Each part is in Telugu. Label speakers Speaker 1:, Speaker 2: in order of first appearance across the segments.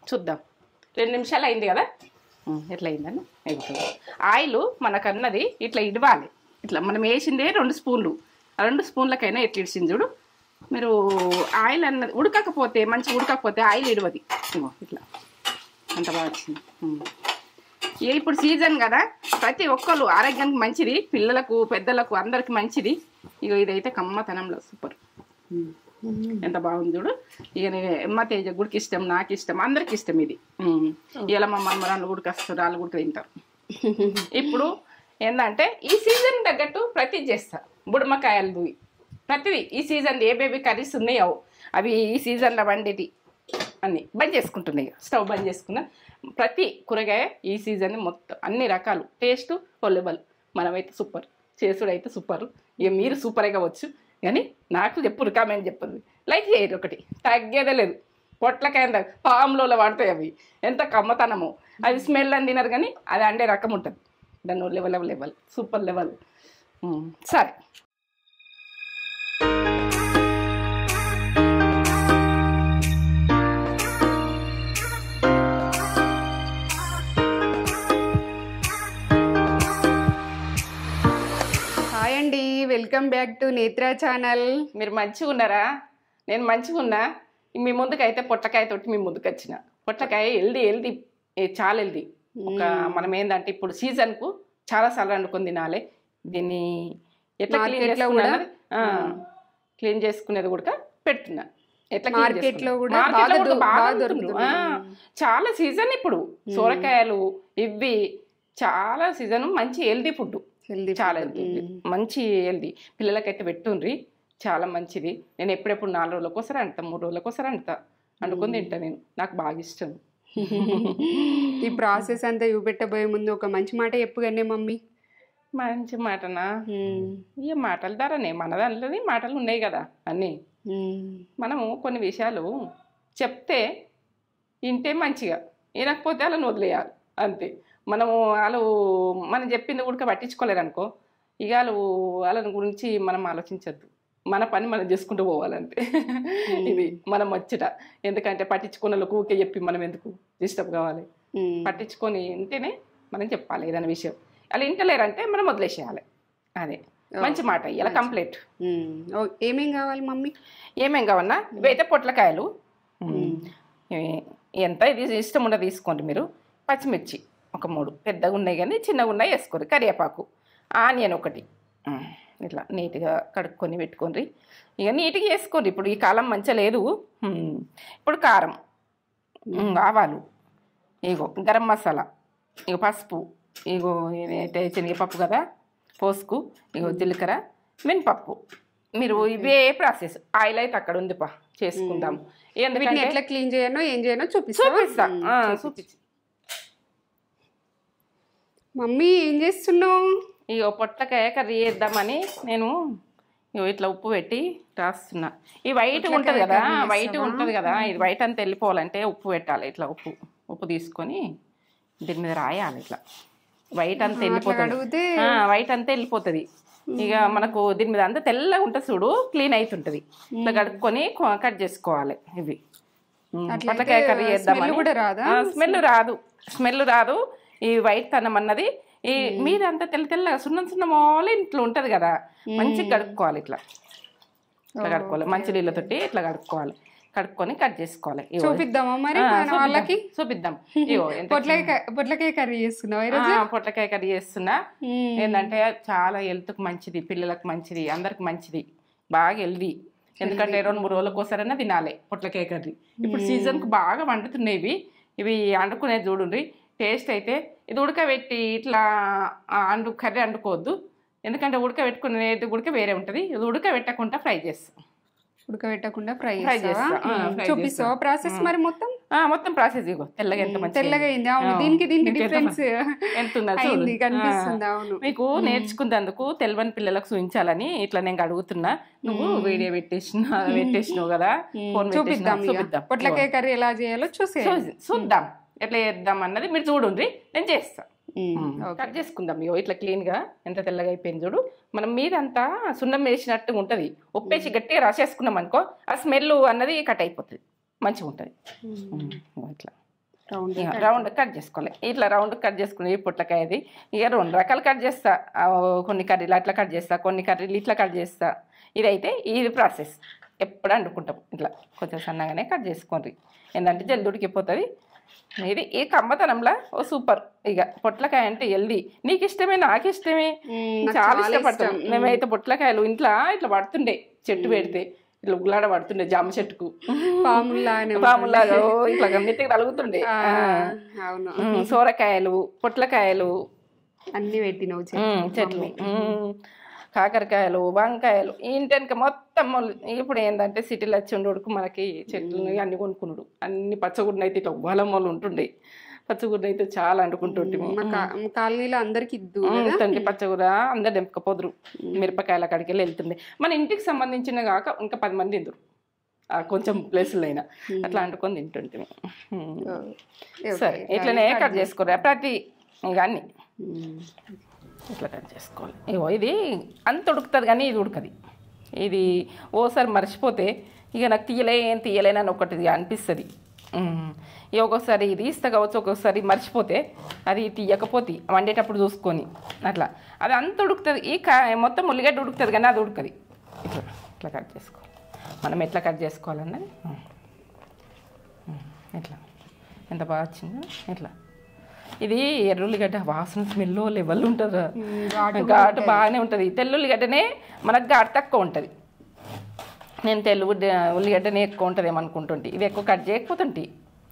Speaker 1: చూద్దాం. 2 నిమిషాలు అయింది కదా, ఎట్లా అయిందని అయిపోతుంది. ఆయిల్ మనకన్నది ఇట్లా ఇడవాలి. ఇట్లా మనం వేసిందే 2 స్పూన్లు, ఆ 2 స్పూన్లకైనా ఎట్లా ఇడిచింది చూడు. మీరు ఆయిల్ అన్నది ఉడకకపోతే, మంచిగా ఉడకకపోతే ఆయిల్ ఇడవది. ఇట్లా అంత బాగా వచ్చింది. ఇప్పుడు సీజన్ కదా, ప్రతి ఒక్కరు ఆరోగ్యానికి మంచిది, పిల్లలకు పెద్దలకు అందరికి మంచిది. ఇగో ఇదైతే కమ్మతనంలో సూపర్, ఎంత బాగుంది చూడు. ఇక నేను ఎమ్మ తేజ గుడికి ఇష్టం, నాకు ఇష్టం, అందరికి ఇష్టం ఇది. ఇలా మా మమ్మరాళ్ళు గుడికి వస్తారు, వాళ్ళు గుడికి తింటారు. ఇప్పుడు ఏంటంటే ఈ సీజన్ తగ్గట్టు ప్రతిది చేస్తా. బుడమకాయలు ప్రతిదీ ఈ సీజన్ ఏ బేబీ కర్రీస్ ఉన్నాయో అవి ఈ సీజన్లో వండేది అన్నీ బంద్ చేసుకుంటున్నాయి. స్టవ్ బంద్ చేసుకున్నా ప్రతి కూరగాయ ఈ సీజన్ మొత్తం అన్ని రకాలు టేస్ట్ కొల్లెబల్. మనమైతే సూపర్, చేసుడైతే సూపర్. ఇక మీరు సూపరే కావచ్చు, కానీ నాకు చెప్పురు, కామెంట్ చెప్పండి, లైక్ చేయరు, ఒకటి తగ్గేదే లేదు. పొట్లకాయ పాములో వాడతాయి అవి, ఎంత కమ్మతనమో. అవి స్మెల్ అని తినరు, కానీ అది అండే రకం ఉంటుంది. దాన్ని లెవెల్ సూపర్ లెవెల్. సరే,
Speaker 2: వెల్కమ్ బ్యాక్ టు నేత్ర ఛానల్.
Speaker 1: మీరు మంచిగా ఉన్నారా? నేను మంచిగా ఉన్నా. మీ ముందుకైతే పొట్లకాయ తోటి మీ ముందుకు వచ్చిన. పొట్లకాయ హెల్దీ చాలా హెల్దీ. ఒక మనం ఏంటంటే ఇప్పుడు సీజన్కు చాలా సార్లు వండుకొని తినాలి. దీన్ని ఎట్లా క్లీన్ చేసుకునేది కూడా పెడుతున్నా. ఎట్లా
Speaker 2: మార్కెట్లో కూడా
Speaker 1: చాలా సీజన్ ఇప్పుడు సోరకాయలు ఇవి చాలా సీజన్. మంచి హెల్దీ ఫుడ్, చాలా హెల్దీ, మంచి హెల్దీ. పిల్లలకైతే పెట్టుండ్రి, చాలా మంచిది. నేను ఎప్పుడెప్పుడు 4 రోజులకు ఒకసారి అంటా, 3 రోజులకు ఒకసారి అంటా, వండుకొని తింటా. నేను నాకు బాగా ఇష్టం.
Speaker 2: ఈ ప్రాసెస్ అంతా చూపెట్టబోయే ముందు ఒక మంచి మాట చెప్పుగానే మమ్మీ.
Speaker 1: మంచి మాటనా? ఇక మాటల ద్వారానే, మన దాంట్లోనే మాటలు ఉన్నాయి కదా అన్నీ. మనము కొన్ని విషయాలు చెప్తే వింటే మంచిగా, వినకపోతే వాళ్ళని వదిలేయాలి అంతే. మనం చెప్పింది కూడా పట్టించుకోలేరు అనుకో, ఇక వాళ్ళని గురించి మనం ఆలోచించద్దు. మన పని మనం చేసుకుంటూ పోవాలంతే. ఇది మనం వచ్చట. ఎందుకంటే పట్టించుకున్న వాళ్ళకు ఊకే చెప్పి మనం ఎందుకు డిస్టర్బ్ కావాలి? పట్టించుకొని ఉంటేనే మనం చెప్పాలి ఏదైనా విషయం. అలా వింటలేరంటే మనం వదిలేసేయాలి. అదే మంచి మాట. ఇలా కంప్లీట్.
Speaker 2: ఏమేం కావాలి మమ్మీ?
Speaker 1: ఏమేం కావన్నా, ఇవైతే పొట్లకాయలు ఎంత ఇది ఇష్టం ఉండదు తీసుకోండి మీరు. పచ్చిమిర్చి ఒక 3 పెద్దగా ఉన్నాయి, కానీ చిన్నగా ఉన్నాయి వేసుకోండి. కరివేపాకు, ఆనియన్ ఒకటి ఇట్లా నీట్గా కడుక్కొని పెట్టుకోండి. ఇక నీట్గా వేసుకోండి. ఇప్పుడు ఈ కాలం మంచిగా లేదు. ఇప్పుడు కారం, ఆవాలు, ఇగో గరం మసాలా, ఇగో పసుపు, ఇగో ఏదైతే శనగపప్పు కదా పోసుకు, ఇగో జీలకర్ర, మినపప్పు. మీరు ఇవే ప్రాసెస్. ఆయిల్ అయితే అక్కడ ఉంది చేసుకుందాం.
Speaker 2: ఎందుకంటే ఎట్లా క్లీన్ చేయనో ఏం చేయనో చూపిస్తా. మమ్మీ ఏం చేస్తున్నావు?
Speaker 1: ఇగో పొట్లకాయ కర్రీ చేద్దామని నేను ఇట్లా ఉప్పు పెట్టి రాస్తున్నా. ఈ వైట్ ఉంటుంది కదా, ఇది వైట్ అంతా వెళ్ళిపోవాలంటే ఉప్పు పెట్టాలి. ఇట్లా ఉప్పు తీసుకొని దీని మీద రాయాలి. ఇట్లా వైట్ అంతా వెళ్ళిపోతుంది. ఇక మనకు దీని మీద అంతా తెల్లగా ఉంటుంది చూడు, క్లీన్ అవుతుంటది. ఇట్లా కడుక్కొని కట్ చేసుకోవాలి. ఇవి పొట్లకాయ కర్రీ చేద్దామని. స్మెల్ రాదు. ఈ వైట్ తనం అన్నది ఈ మీరు అంతా తెల్లగా సున్నం మోల ఇంట్లో ఉంటది కదా, మంచిగా కడుక్కోవాలి. ఇట్లా కడుక్కోవాలి, మంచి నీళ్ళతోటి ఇట్లా కడుక్కొని కట్ చేసుకోవాలి.
Speaker 2: చూపిద్దామా మరి వాళ్ళకి?
Speaker 1: చూపిద్దాం.
Speaker 2: పొట్లకాయ కర్రీ చేస్తున్నా.
Speaker 1: పొట్లకాయ కర్రీ చేస్తున్నా. ఏంటంటే చాలా హెల్త్కి మంచిది, పిల్లలకు మంచిది, అందరికి మంచిది, బాగా హెల్దీ. ఎందుకంటే 2-3 రోజులకు ఒకసారైనా తినాలి పొట్లకాయ కర్రీ. ఇప్పుడు సీజన్కు బాగా వండుతున్నాయి ఇవి వండుకునేది చూడండి. టేస్ట్ అయితే ఇది ఉడకబెట్టి ఇట్లా కర్రీ వండుకోవద్దు. ఎందుకంటే ఉడకబెట్టుకునేది వేరే ఉంటుంది. ఇది ఉడకబెట్టకుండా ఫ్రై చేస్తాం.
Speaker 2: చూపిస్తావా ప్రాసెస్? మరి
Speaker 1: మొత్తం ప్రాసెస్ ఇగో తెల్లగా ఎంత మంచి
Speaker 2: తెల్లగా అయింది. దీనికి డిఫరెన్స్ ఎంత కనిపిస్తుంది. అవును,
Speaker 1: మీకు నేర్చుకున్నందుకు తెలియని పిల్లలకు చూపించాలని ఇట్లా నేను అడుగుతున్నా. నువ్వు వీడియో పెట్టేసినావు కదా,
Speaker 2: చూపిద్దాం. పొట్లకాయ కర్రీ ఎలా చేయాలో
Speaker 1: చూద్దాం. ఎట్లా చేద్దాం అన్నది మీరు చూడండి, నేను చేస్తా. కట్ చేసుకుందాం. ఇట్లా క్లీన్గా ఎంత తెల్లగా అయిపోయింది చూడు. మనం మీదంతా సున్నం వేసినట్టుగా ఉంటుంది. ఉప్పేసి గట్టిగా రాసేసుకున్నాం అనుకో, ఆ స్మెల్ అన్నది కట్ అయిపోతుంది. మంచిగా ఉంటుంది. ఇట్లా రౌండ్ కట్ చేసుకోవాలి. ఇట్లా రౌండ్ కట్ చేసుకుని ఈ పొట్లకాయది ఇక 2 రకాలు కట్ చేస్తా. కొన్ని కర్రీలు అట్లా కట్ చేస్తా, కొన్ని కర్రీలు ఇట్లా కట్ చేస్తా. ఇదైతే ఇది ప్రాసెస్ ఎప్పుడు వండుకుంటాం. ఇట్లా కొంచెం సన్నగానే కట్ చేసుకోండి, ఏంటంటే జల్ది ఉడికిపోతుంది. ఇది ఈ కమ్మతనంలో ఓ సూపర్. ఇక పొట్లకాయ అంటే హెల్దీ. నీకు ఇష్టమే, నాకు ఇష్టమే, చాలా ఇష్టపడతాం. మేమైతే పొట్లకాయలు ఇంట్లో ఇట్లా పడుతుండే, చెట్టు పెడితే ఇట్లా ఉగ్గులాడ పడుతుండే, జామ చెట్టుకు పాములాగా ఇట్లా నెత్తికి తలుగుతుండే. సోరకాయలు, పొట్లకాయలు
Speaker 2: అన్ని పెట్టినావు
Speaker 1: చెట్లు, కాకరకాయలు, వంకాయలు, ఇంటెనక మొత్తం. ఇప్పుడు ఏంటంటే సిటీలో వచ్చి ఉండేడుకు మనకి చెట్లు అన్ని కొనుక్కున్నాడు. అన్ని పచ్చగుడ్డ అయితే ఇట్లా ఉవ్వలమ్మలు ఉంటుండే. పచ్చగుడ్డ అయితే చాలా వండుకుంటుంటే
Speaker 2: కాలనీలో అందరికి
Speaker 1: ఇద్దండి. పచ్చగూర అందరు దెంపకపోదురు. మిరపకాయల కాడికి వెళ్ళి వెళ్తుండే. మన ఇంటికి సంబంధించిన కాక ఇంకా 10 మంది తిందురు, కొంచెం ప్లేసులు అయినా అట్లా వండుకొని తింటుంటే. సరే ఇట్లనే కట్ చేసుకోరా ప్రతి ఇక అన్ని ఇట్లా కట్ చేసుకోవాలి. ఇగో ఇది అంత ఉడుకుతుంది కానీ ఇది ఉడకది. ఇది ఓసారి మర్చిపోతే ఇక నాకు తీయలేనని ఒకటి అనిపిస్తుంది. ఇక ఒక్కొక్కసారి ఇది ఇస్తా కావచ్చు, ఒక్కొక్కసారి మర్చిపోతే అది తీయకపోతే వండేటప్పుడు చూసుకొని అట్లా అది అంత ఉడుకుతుంది. ఈ మొత్తం ఉల్లిగడ్డ ఉడుకుతుంది కానీ అది ఉడకది. ఇట్లా ఇట్లా కట్ చేసుకోవాలి. మనం ఎట్లా కట్ చేసుకోవాలన్నది ఇట్లా ఎంత బాగా వచ్చిందో ఇట్లా. ఇది ఎర్రుల్లిగడ్డ వాసన స్మెల్ లెవెల్ ఉంటుంది, ఘాటు బాగానే ఉంటుంది. తెల్లుల్లిగడ్డనే మనకు ఘాటు తక్కువ ఉంటుంది. నేను ఉల్లిగడ్డనే ఎక్కువ ఉంటుంది ఏమనుకుంటుంటే, ఇది ఎక్కువ కట్ చేయకపోతుంటే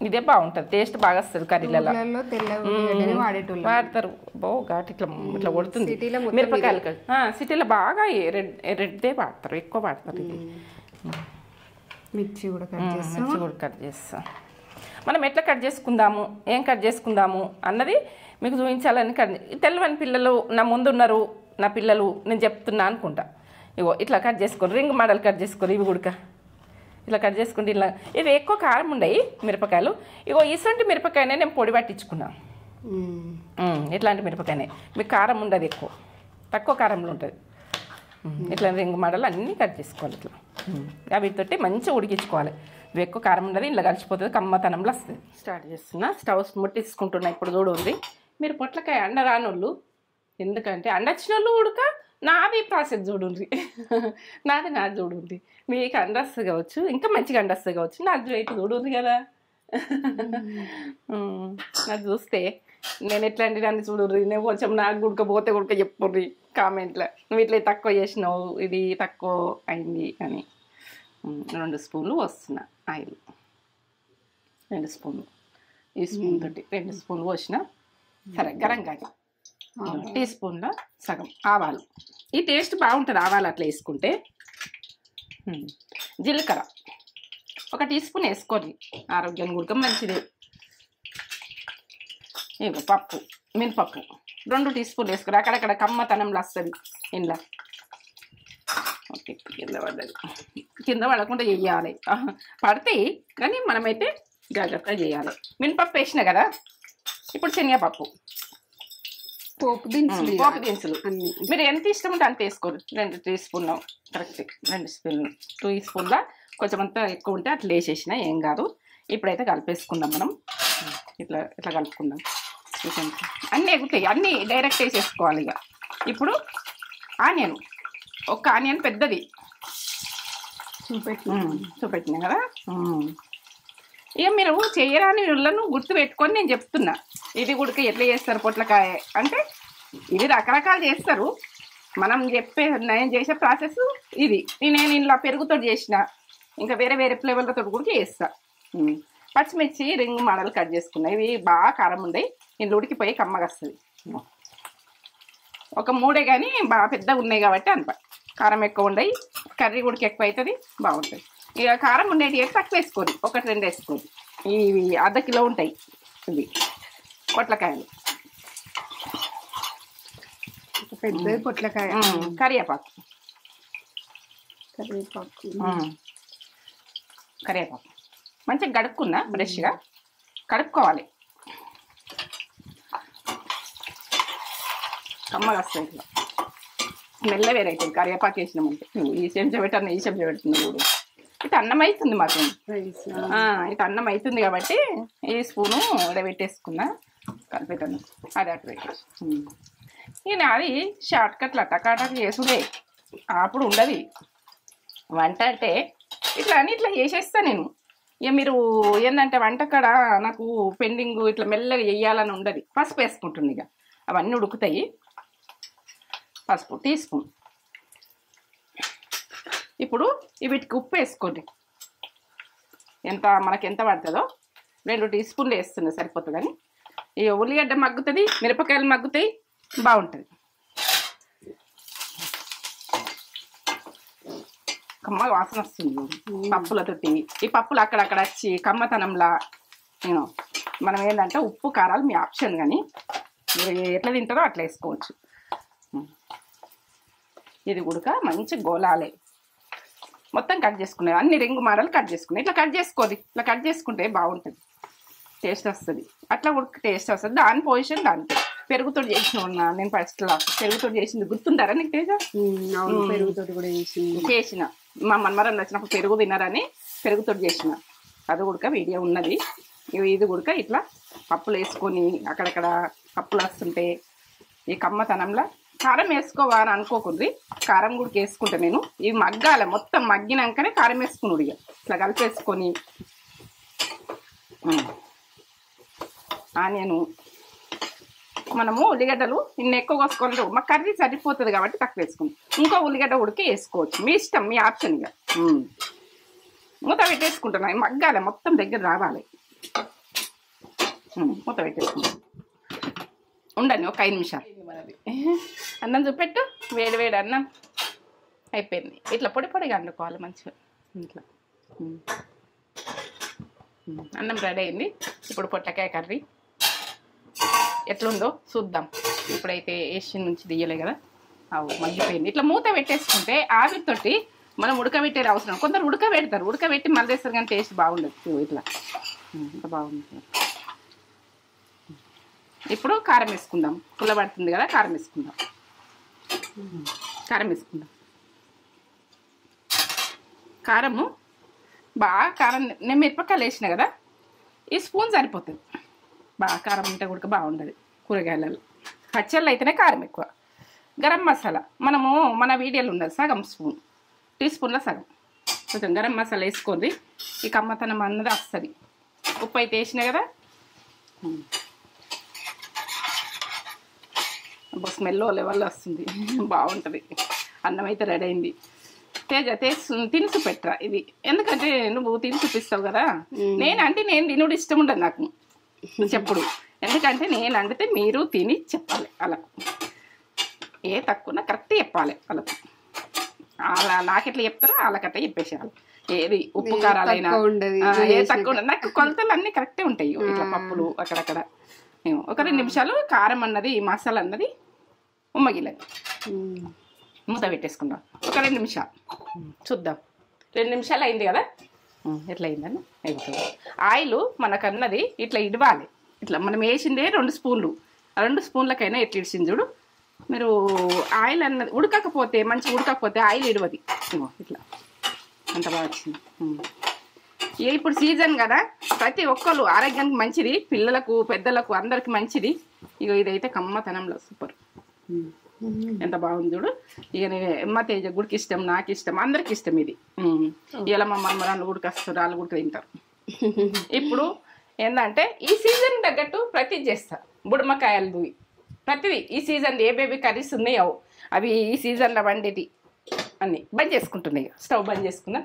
Speaker 1: ఇదే బాగుంటుంది, టేస్ట్ బాగా వస్తుంది కర్రీలలో వాడతారు. ఘాటు ఇట్లా ఇట్లా కొడుతుంది. మిరపకాయలు సిటీలో బాగా రెడ్దే వాడతారు, ఎక్కువ వాడతారు. ఇది
Speaker 2: మిర్చి కూడా
Speaker 1: కట్ చేస్తా. మనం ఎట్లా కట్ చేసుకుందాము, ఏం కట్ చేసుకుందాము అన్నది మీకు చూపించాలని తెల్లవని పిల్లలు నా ముందు ఉన్నారు, నా పిల్లలు నేను చెప్తున్నా అనుకుంటా. ఇగో ఇట్లా కట్ చేసుకొని రింగ్ మోడల్ కట్ చేసుకొని ఇవి ఉడక ఇట్లా కట్ చేసుకుంటే ఇలా ఇవి ఎక్కువ కారం ఉండయి మిరపకాయలు. ఇగో ఇటువంటి మిరపకాయనే నేను పొడి పట్టించుకున్నాను. ఇట్లాంటి మిరపకాయనే మీకు కారం ఉండదు, ఎక్కువ తక్కువ కారంలో ఉంటుంది. ఇట్లా రింగ్ మోడల్ అన్నీ కట్ చేసుకోవాలి. ఇట్లా వీటితోటి మంచిగా ఉడికించుకోవాలి. ఇవి ఎక్కువ కారం ఉండదు, ఇలా కలిసిపోతుంది, కమ్మతనంలో వస్తుంది. స్టార్ట్ చేస్తున్నా, స్టవ్ ముట్టించుకుంటున్నా. ఇప్పుడు చూడండి మీరు పొట్లకాయ అండ రానోళ్ళు, ఎందుకంటే అండొచ్చిన వాళ్ళు ఉడక నాది ప్రాసెస్ చూడండి, నాది చూడండి. మీకు అండొస్తుంది కావచ్చు, ఇంకా మంచిగా అండొస్తుంది కావచ్చు, నాకు అయితే చూడండి కదా. నాకు చూస్తే నేను ఎట్లాంటి దాన్ని చూడండి. నేను కొంచెం నాకు ఉడకపోతే ఉడక చెప్పుర్రి కామెంట్లో, నువ్వు ఇట్లా తక్కువ చేసినావు, ఇది తక్కువ అయింది అని. 2 స్పూన్లు వస్తున్నా ఆయిల్, 2 స్పూన్లు, ఈ స్పూన్ తోటి 2 స్పూన్లు పోసిన. సరే గరం కాదు, టీ స్పూన్ల సగం ఆవాలు. ఈ టేస్ట్ బాగుంటుంది ఆవాలు అట్లా వేసుకుంటే. జీలకర్ర 1 టీ స్పూన్ వేసుకోండి, ఆరోగ్యానికి కూడా మంచిది. ఇగో పప్పు, మినపప్పు 2 టీ స్పూన్లు వేసుకోరు, అక్కడక్కడ కమ్మతనంలో వస్తుంది ఇంట్లో. ఓకే కింద పడకుండా చేయాలి, పడితే కానీ మనమైతే జాగ్రత్తగా చేయాలి. మినపప్పు వేసిన కదా, ఇప్పుడు శనగపప్పు, పోపు దినుసులు మీరు ఎంత ఇష్టం ఉంటే అంత వేసుకోరు. 2 టీ స్పూన్లు కరెక్ట్, 2 స్పూన్లు 2 స్పూన్ల కొంచెం అంతా ఎక్కువ ఉంటే అట్లా వేసేసిన ఏం కాదు. ఇప్పుడైతే కలిపేసుకుందాం మనం. ఇట్లా ఇట్లా కలుపుకుందాం. అన్నీ ఎగుతాయి, అన్నీ డైరెక్ట్ వేసేసుకోవాలి. ఇక ఇప్పుడు ఆనియన్, 1 ఆనియన్ పెద్దది చూపెట్టినా కదా. ఇక మీరు చేయరాని వాళ్ళను గుర్తు పెట్టుకొని నేను చెప్తున్నా. ఇది కూడా ఎట్లా చేస్తారు పొట్లకాయ అంటే, ఇది రకరకాలు చేస్తారు. నేను చేసే ప్రాసెస్ ఇది. నేను ఇలా పెరుగుతో చేసిన, ఇంకా వేరే వేరే ఫ్లేవర్లతో కూడా చేస్తా. పచ్చిమిర్చి రింగ్ మోడల్ కట్ చేసుకున్నా. ఇవి బాగా కారం ఉండయి, ఇంట్లో ఉడికిపోయి కమ్మగా వస్తుంది. 3 కానీ బాగా పెద్దగా ఉన్నాయి కాబట్టి అంత కారం ఎక్కువ ఉండయి, కర్రీ కూడా ఎక్కువ అవుతుంది, బాగుంటుంది. ఇక కారం ఉండేది తక్కువ వేసుకోండి, 1-2 వేసుకోండి. ఇవి ½ కిలో ఉంటాయి ఇవి పొట్లకాయలు.
Speaker 2: పెద్ద పొట్లకాయ.
Speaker 1: కరివేపాకు మంచిగా కడుక్కున్నా, ఫ్రెష్గా కడుక్కోవాలి. కమ్మగా వస్తాయి ఇట్లా, స్మెల్ వేరైతుంది కరివేపాకు వేసినామంటే. నువ్వు ఈ చెంచా పెట్టాను, ఈ చెంచా పెడుతున్నావు చూడు, ఇటు అన్నం అవుతుంది మాకు.
Speaker 2: రైస్
Speaker 1: ఇటు అన్నం అవుతుంది కాబట్టి ఈ స్పూను పెట్టేసుకున్నా కలిపేటాను. అది అటు పెట్టేసి ఇక అది షార్ట్ కట్లు టకాటక్ చేసుడే. అప్పుడు ఉండదు వంట అంటే ఇట్లా అని ఇట్లా చేసేస్తా నేను. ఇక మీరు ఏంటంటే వంట కాడ నాకు పెండింగ్ ఇట్లా మెల్లగా వేయాలని ఉండదు. పసుపు వేసుకుంటుంది, ఇక అవన్నీ ఉడుకుతాయి. పసుపు టీ స్పూన్. ఇప్పుడు వీటికి ఉప్పు వేసుకోండి, ఎంత మనకి ఎంత పడుతుందో 2 టీ స్పూన్లు వేస్తున్నా సరిపోతుందని. ఇక ఉల్లిగడ్డ మగ్గుతుంది, మిరపకాయలు మగ్గుతాయి, బాగుంటుంది. కమ్మ వాసన వస్తుంది పప్పులతోటి. ఈ పప్పులు అక్కడక్కడ వచ్చి కమ్మతనంలా నేను మనం ఏంటంటే ఉప్పు కారాలు మీ ఆప్షన్, కానీ మీరు ఎట్లా తింటారో అట్లా వేసుకోవచ్చు. ఇది ఉడక మంచి గోలాలే మొత్తం కట్ చేసుకునేది, అన్ని రింగు మాడలు కట్ చేసుకునేది. ఇట్లా కట్ చేసుకోది, ఇట్లా కట్ చేసుకుంటే బాగుంటుంది, టేస్ట్ వస్తుంది. అట్లా ఉడక టేస్ట్ వస్తుంది. దాని పొజిషన్ దానికి. పెరుగుతో చేసిన ఉన్నా నేను ఫస్ట్లో పెరుగుతో చేసింది గుర్తుంటారా నీకు? తేజ
Speaker 2: పెరుగుతో కూడా
Speaker 1: చేసిన మా మన్మరాలు వచ్చినప్పుడు పెరుగు తిన్నారని పెరుగుతో చేసిన, అది ఉడక వీడియో ఉన్నది. ఇది ఉడక ఇట్లా పప్పులు వేసుకొని అక్కడక్కడ పప్పులు వస్తుంటే ఈ కమ్మతనంలో కారం వేసుకోవా అని అనుకోకుండ్రి. కారం కూడా వేసుకుంటా నేను. ఇవి మగ్గాలి, మొత్తం మగ్గినాకనే కారం వేసుకున్నాడు. ఇక ఇట్లా కలిపేసుకొని ఆనియను మనము ఉల్లిగడ్డలు ఇన్ని ఎక్కువ కోసుకోవాలి. మా కర్రీ సరిపోతుంది కాబట్టి తక్కువ వేసుకుంటాం. ఇంకో ఉల్లిగడ్డ ఉడికి వేసుకోవచ్చు, మీ ఇష్టం, మీ ఆప్షన్. ఇక మూత పెట్టేసుకుంటున్నాయి, మగ్గాలి, మొత్తం దగ్గర రావాలి. మూత పెట్టేసుకుంటాం, ఉండండి ఒక 5 నిమిషాలు. మనది అన్నం చూపెట్టు, వేడి వేడి అన్నం అయిపోయింది. ఇట్లా పొడి పొడిగా వండుకోవాలి మంచిగా. ఇట్లా అన్నం రెడీ అయింది. ఇప్పుడు పొట్లకాయ కర్రీ ఎట్లుందో చూద్దాం. ఇప్పుడైతే ఏషియన్ నుంచి తీయలే కదా, మగ్గిపోయింది. ఇట్లా మూత పెట్టేసుకుంటే ఆవిరితోటి మనం ఉడకబెట్టేది అవసరం. కొందరు ఉడకబెడతారు, ఉడకబెట్టి మళ్ళీ వేస్తారు, కానీ టేస్ట్ బాగుండదు. ఇట్లా ఇంత బాగుంటుంది. ఇప్పుడు కారం వేసుకుందాం, పుల్లబడుతుంది కదా, కారం వేసుకుందాం. కారం వేసుకుందాం. కారము బాగా కారం, నేను మిరపకాయలు వేసిన కదా, ఈ స్పూన్ సరిపోతుంది. బాగా కారం ఉంటే కూడా బాగుండదు కూరగాయలలో. పచ్చళ్ళు అయితేనే కారం ఎక్కువ. గరం మసాలా మనము మన వీడియోలో ఉన్నది సగం స్పూన్, టీ స్పూన్లో సగం కొంచెం గరం మసాలా వేసుకోండి. ఈ కమ్మతనం అన్నది వస్తుంది. ఉప్పు అయితే వేసినా కదా, స్మెల్ లెవెల్లో వస్తుంది, బాగుంటుంది. అన్నం అయితే రెడీ అయింది. తేజ తినుసు పెట్టరా ఇది, ఎందుకంటే నువ్వు తిని చూపిస్తావు కదా. నేను తినుడు ఇష్టం ఉండదు నాకు చెప్పుడు, ఎందుకంటే నేను అండితే మీరు తిని చెప్పాలి. అలా ఏ తక్కువ కరెక్ట్ చెప్పాలి వాళ్ళకు. అలా నాకెట్లా చెప్తారో వాళ్ళకట్లా చెప్పేసేయాలి. ఏది ఉప్పు కారాలైనా ఏ తక్కువ ఉండదు. నాకు కొలతలు అన్నీ కరెక్టే ఉంటాయి. ఇట్లా పప్పులు అక్కడక్కడ ఒక 2 నిమిషాలు కారం అన్నది మసాలా అన్నది ఉమ్మగిలేదు. మూత పెట్టేసుకుందాం ఒక 2 నిమిషాలు చూద్దాం. 2 నిమిషాలు అయింది కదా, ఎట్లా అయిందని అయిపోతుంది. ఆయిల్ మనకన్నది ఇట్లా ఇడవాలి. ఇట్లా మనం వేసిందే 2 స్పూన్లు, 2 స్పూన్లకైనా ఎట్లా ఇడిచింది చూడు. మీరు ఆయిల్ అన్నది ఉడకకపోతే మంచిగా ఉడకకపోతే ఆయిల్ ఇడవది. ఇట్లా అంత బాగా వచ్చింది. ఇప్పుడు సీజన్ కదా, ప్రతి ఒక్కరు ఆరోగ్యానికి మంచిది, పిల్లలకు పెద్దలకు అందరికి మంచిది. ఇదైతే కమ్మతనంలో సూపర్, ఎంత బాగుంది చూడు. ఇక నేను ఎమ్మ తేజ గుడికి ఇష్టం, నాకు ఇష్టం, అందరికి ఇష్టం ఇది. ఇలా మా మమ్మరాళ్ళు గుడికి వస్తారు, వాళ్ళు గుడికి తింటారు. ఇప్పుడు ఏంటంటే ఈ సీజన్ తగ్గట్టు ప్రతిది చేస్తా. బుడమకాయలు ప్రతిదీ ఈ సీజన్ ఏ బేబీ కర్రీస్ ఉన్నాయో అవి ఈ సీజన్లో వండేది అన్నీ బంద్ చేసుకుంటున్నాయి. స్టవ్ బంద్ చేసుకున్నా.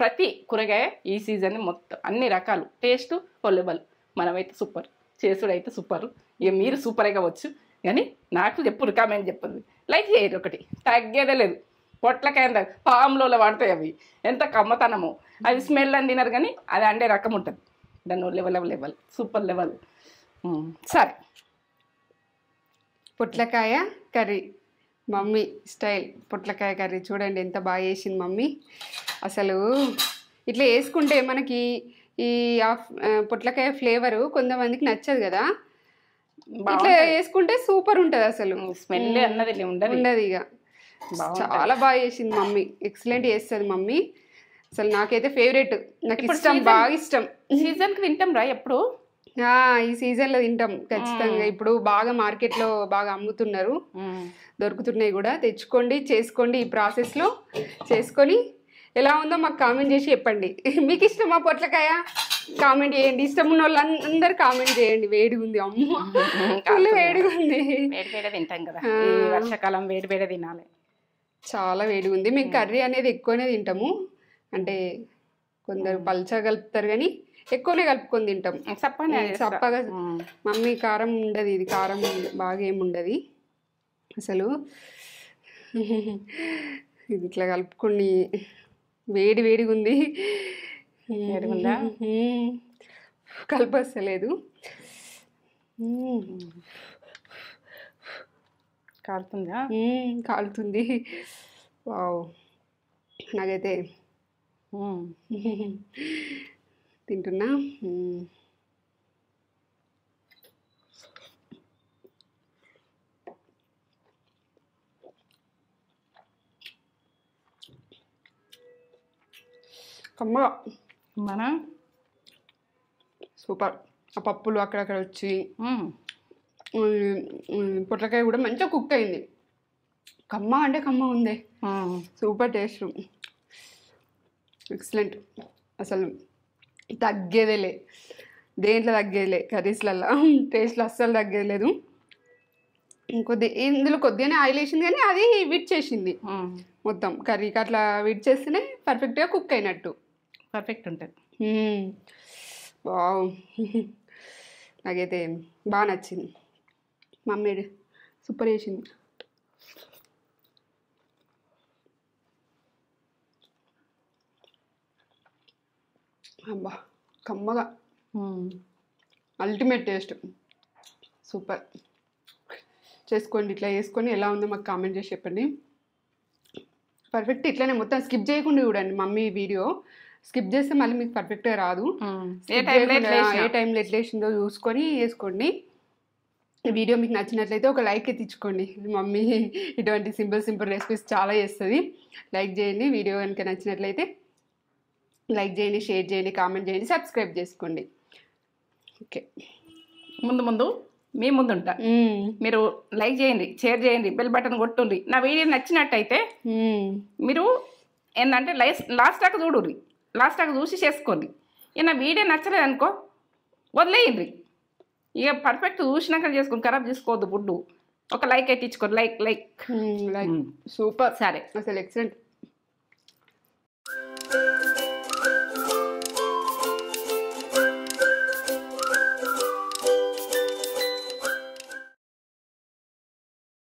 Speaker 1: ప్రతి కూరగాయ ఈ సీజన్ మొత్తం అన్ని రకాలు టేస్ట్ కొల్లబల్. మనమైతే సూపర్, చేసుడైతే సూపర్. ఇక మీరు సూపరే కావచ్చు, కానీ నాకు చెప్పురు, కామెంట్ చెప్పదు, లైక్ చేయరు. ఒకటి తగ్గేదే లేదు. పొట్లకాయ పాములో వాడతాయి అవి, ఎంత కమ్మతనమో. అది స్మెల్ అని తినరు, కానీ అది అండే రకం ఉంటుంది. దాన్ని లెవెల్ సూపర్ లెవెల్. సరే,
Speaker 2: పొట్లకాయ కర్రీ మమ్మీ స్టైల్. పొట్లకాయ కర్రీ చూడండి ఎంత బాగా చేసింది మమ్మీ. అసలు ఇట్లా వేసుకుంటే మనకి ఈ పొట్లకాయ ఫ్లేవరు కొంతమందికి నచ్చదు కదా, ఇట్లా వేసుకుంటే సూపర్ ఉంటుంది. అసలు
Speaker 1: స్మెల్ అన్నది
Speaker 2: ఉండదు. ఇక చాలా బాగా చేసింది మమ్మీ, ఎక్సలెంట్ చేస్తుంది మమ్మీ. అసలు నాకైతే ఫేవరెట్, నాకు
Speaker 1: ఇప్పుడు
Speaker 2: ఇష్టం, బాగా ఇష్టం.
Speaker 1: సీజన్కి తింటాం రా ఎప్పుడు.
Speaker 2: ఈ సీజన్లో తింటాం ఖచ్చితంగా. ఇప్పుడు బాగా మార్కెట్లో బాగా అమ్ముతున్నారు, దొరుకుతున్నాయి కూడా. తెచ్చుకోండి, చేసుకోండి, ఈ ప్రాసెస్లో చేసుకొని ఎలా ఉందో మాకు కామెంట్ చేసి చెప్పండి. మీకు ఇష్టమా పొట్లకాయ? కామెంట్ చేయండి. ఇష్టం ఉన్న వాళ్ళందరూ కామెంట్ చేయండి. వేడిగా ఉంది, అమ్మ ఫుల్ వేడిగా ఉంది.
Speaker 1: వేడి వేడే తింటాం కదా, ఈ వర్షాకాలం వేడి వేడే తినాలి.
Speaker 2: చాలా వేడిగా ఉంది. మేము కర్రీ అనేది ఎక్కువనే తింటాము, అంటే కొందరు పల్చగా కలుపుతారు కానీ ఎక్కువనే కలుపుకొని తింటాం. చప్పగా మమ్మీ కారం ఉండదు, ఇది కారం బాగా ఏముండదు అసలు. ఇది ఇట్లా కలుపుకొని వేడి వేడిగా ఉంది, కలపస్తలేదు,
Speaker 1: కాలుతుందా?
Speaker 2: కాలుతుంది. వావ్, నాకైతే తింటున్నా. కమ్మగా
Speaker 1: మన
Speaker 2: సూపర్. ఆ పప్పులు అక్కడక్కడ వచ్చి పొట్లకాయ కూడా మంచిగా కుక్ అయింది. కమ్మ అంటే కమ్మ ఉంది, సూపర్ టేస్ట్, ఎక్సలెంట్. అసలు తగ్గేదేలే, దేంట్లో తగ్గేదిలే, కర్రీస్లలో టేస్ట్లో అస్సలు తగ్గేది. ఇందులో కొద్దిగానే ఆయిల్ వేసింది కానీ అది విడ్ చేసింది మొత్తం కర్రీకి. అట్లా విడ్ చేస్తేనే పర్ఫెక్ట్గా కుక్ అయినట్టు,
Speaker 1: పర్ఫెక్ట్ ఉంటుంది.
Speaker 2: వావ్, నాకైతే బాగా నచ్చింది. మమ్మీ సూపర్ చేసింది. అబ్బా, కమ్మగా, అల్టిమేట్ టేస్ట్, సూపర్. చేసుకోండి, ఇట్లా చేసుకొని ఎలా ఉందో మాకు కామెంట్ చేసి చెప్పండి. పర్ఫెక్ట్ ఇట్లానే మొత్తం స్కిప్ చేయకుండా చూడండి మమ్మీ వీడియో. స్కిప్ చేస్తే మళ్ళీ మీకు పర్ఫెక్ట్గా రాదు. ఏ టైంలో ఎట్లా వేసిందో చూసుకొని వేసుకోండి. ఈ వీడియో మీకు నచ్చినట్లయితే ఒక లైక్ ఎత్తించుకోండి. మమ్మీ ఇటువంటి సింపుల్ రెసిపీస్ చాలా చేస్తుంది. లైక్ చేయండి. వీడియో కనుక నచ్చినట్లయితే లైక్ చేయండి, షేర్ చేయండి, కామెంట్ చేయండి, సబ్స్క్రైబ్ చేసుకోండి. ఓకే,
Speaker 1: ముందు మీ ముందుంటా, మీరు లైక్ చేయండి, షేర్ చేయండి, బెల్ బటన్ కొట్టుండ్రి. నా వీడియో నచ్చినట్టయితే మీరు ఏంటంటే లాస్ట్ దాకా చూడుర్రి, లాస్ట్ దాకా చూసి చేసుకోండి. ఇక నా వీడియో నచ్చలేదు అనుకో వదిలేయండి. ఇక పర్ఫెక్ట్ చూసినాక చేసుకోండి, ఖరాబ్ చేసుకోవద్దు ఫుడ్. ఒక లైక్ అయితే ఇచ్చుకోండి, లైక్
Speaker 2: సూపర్,
Speaker 1: సరే,
Speaker 2: అసలు ఎక్సలెంట్.